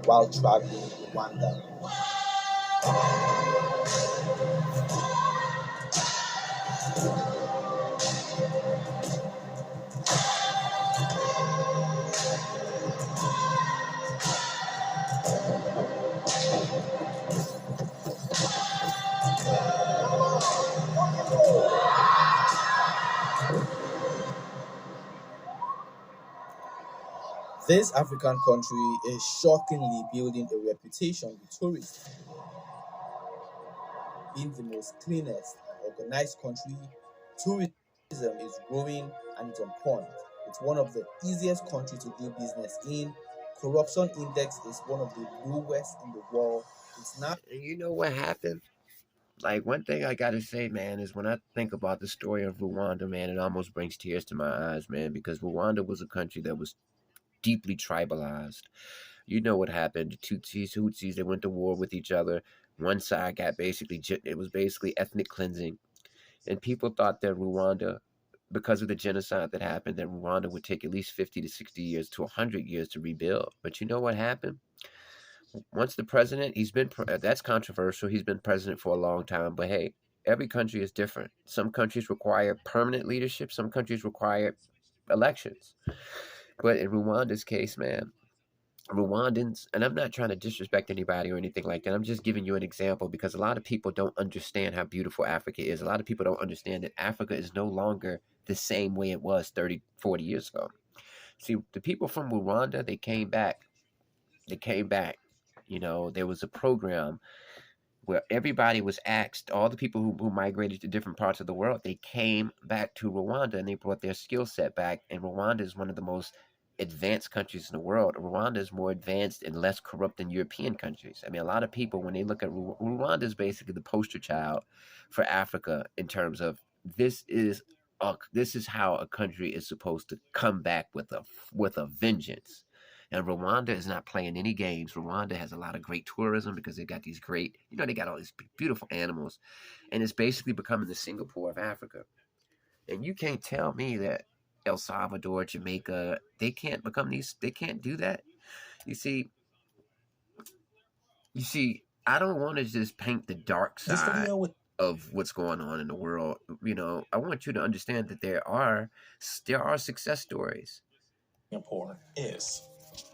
while traveling in Rwanda. This African country is shockingly building a reputation with tourists. Being the most cleanest and organized country, tourism is growing and it's on point. It's one of the easiest countries to do business in. Corruption index is one of the lowest in the world. It's not. And you know what happened? Like, one thing I gotta say, man, is when I think about the story of Rwanda, man, it almost brings tears to my eyes, man, because Rwanda was a country that was deeply tribalized. You know what happened? The Tutsis, Hutsis, they went to war with each other. One side got it was basically ethnic cleansing. And people thought that Rwanda, because of the genocide that happened, that Rwanda would take at least 50 to 60 years to 100 years to rebuild. But you know what happened? Once the president, that's controversial. He's been president for a long time. But hey, every country is different. Some countries require permanent leadership, some countries require elections. But in Rwanda's case, man, Rwandans, and I'm not trying to disrespect anybody or anything like that. I'm just giving you an example because a lot of people don't understand how beautiful Africa is. A lot of people don't understand that Africa is no longer the same way it was 30, 40 years ago. See, the people from Rwanda, they came back. They came back. You know, there was a program where everybody was asked, all the people who migrated to different parts of the world, they came back to Rwanda and they brought their skill set back. And Rwanda is one of the most advanced countries in the world. Rwanda is more advanced and less corrupt than European countries. I mean, a lot of people, when they look at Rwanda, is basically the poster child for Africa in terms of this is this is how a country is supposed to come back with a vengeance. And Rwanda is not playing any games. Rwanda has a lot of great tourism because they got these great, they got all these beautiful animals. And it's basically becoming the Singapore of Africa. And you can't tell me that El Salvador, Jamaica, they can't do that. You see, I don't want to just paint the dark This side video with of what's going on in the world. I want you to understand that there are success stories. Singapore is.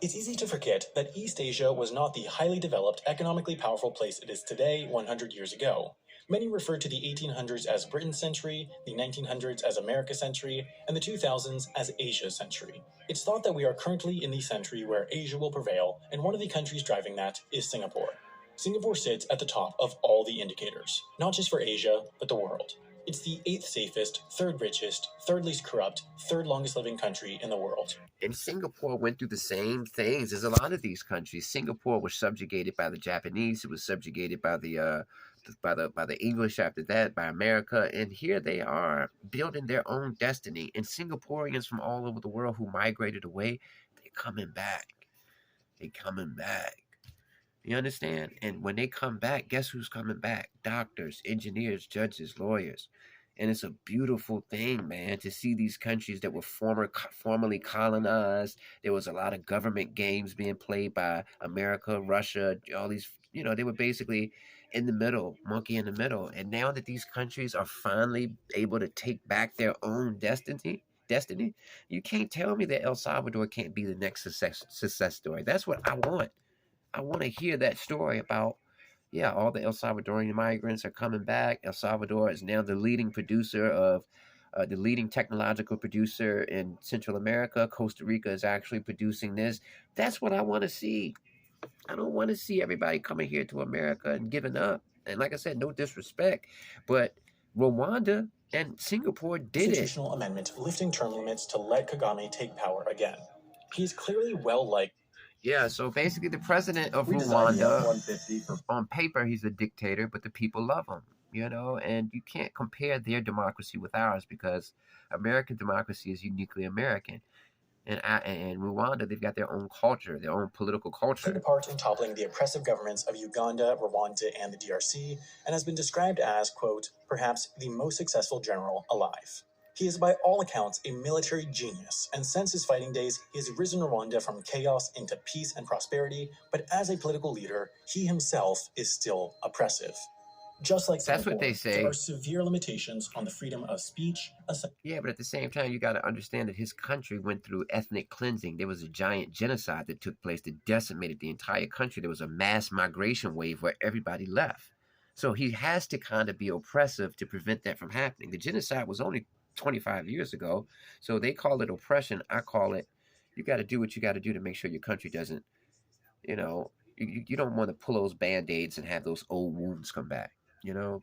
It's easy to forget that East Asia was not the highly developed, economically powerful place it is today 100 years ago. Many refer to the 1800s as Britain's century, the 1900s as America's century, and the 2000s as Asia's century. It's thought that we are currently in the century where Asia will prevail, and one of the countries driving that is Singapore. Singapore sits at the top of all the indicators, not just for Asia, but the world. It's the 8th safest, 3rd richest, 3rd least corrupt, 3rd longest living country in the world. And Singapore went through the same things as a lot of these countries. Singapore was subjugated by the Japanese. It was subjugated by the English after that, by America. And here they are building their own destiny. And Singaporeans from all over the world who migrated away, they're coming back. They're coming back. You understand? And when they come back, guess who's coming back? Doctors, engineers, judges, lawyers. And it's a beautiful thing, man, to see these countries that were formerly colonized. There was a lot of government games being played by America, Russia, all these, they were basically in the middle, monkey in the middle. And now that these countries are finally able to take back their own destiny, you can't tell me that El Salvador can't be the next success story. That's what I want. I want to hear that story about, yeah, all the El Salvadorian migrants are coming back. El Salvador is now the leading the leading technological producer in Central America. Costa Rica is actually producing this. That's what I want to see. I don't want to see everybody coming here to America and giving up. And like I said, no disrespect, but Rwanda and Singapore did it. Constitutional amendment lifting term limits to let Kagame take power again. He's clearly well liked. Yeah, so basically the president of Rwanda, on paper, he's a dictator, but the people love him, and you can't compare their democracy with ours because American democracy is uniquely American. And in Rwanda, they've got their own culture, their own political culture. Played a part in toppling the oppressive governments of Uganda, Rwanda, and the DRC, and has been described as, quote, perhaps the most successful general alive. He is by all accounts a military genius, and since his fighting days, he has risen Rwanda from chaos into peace and prosperity, but as a political leader, he himself is still oppressive. Just like That's what they Singapore, there are say. severe limitations on the freedom of speech. Yeah, but at the same time, you got to understand that his country went through ethnic cleansing. There was a giant genocide that took place that decimated the entire country. There was a mass migration wave where everybody left. So he has to kind of be oppressive to prevent that from happening. The genocide was only 25 years ago. So they call it oppression. I call it, you got to do what you got to do to make sure your country doesn't, you don't want to pull those band-aids and have those old wounds come back.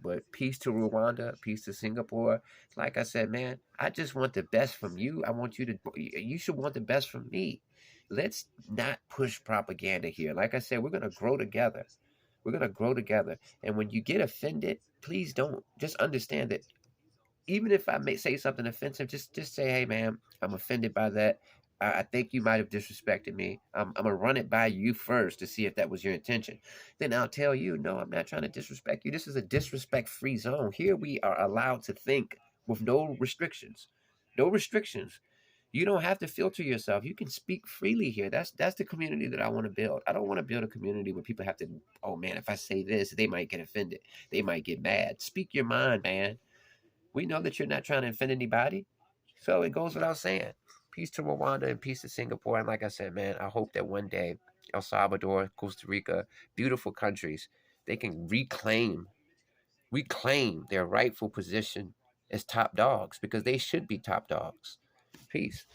But peace to Rwanda, peace to Singapore. Like I said, man, I just want the best from you. I want you should want the best from me. Let's not push propaganda here. Like I said, we're going to grow together. We're going to grow together. And when you get offended, please don't, just understand that even if I may say something offensive, just say, hey man, I'm offended by that. I think you might have disrespected me. I'm gonna run it by you first to see if that was your intention. Then I'll tell you, no, I'm not trying to disrespect you. This is a disrespect-free zone. Here we are allowed to think with no restrictions. No restrictions. You don't have to filter yourself. You can speak freely here. That's the community that I want to build. I don't want to build a community where people have to, oh man, if I say this, they might get offended. They might get mad. Speak your mind, man. We know that you're not trying to offend anybody. So it goes without saying. Peace to Rwanda and peace to Singapore. And like I said, man, I hope that one day El Salvador, Costa Rica, beautiful countries, they can reclaim their rightful position as top dogs because they should be top dogs. Peace.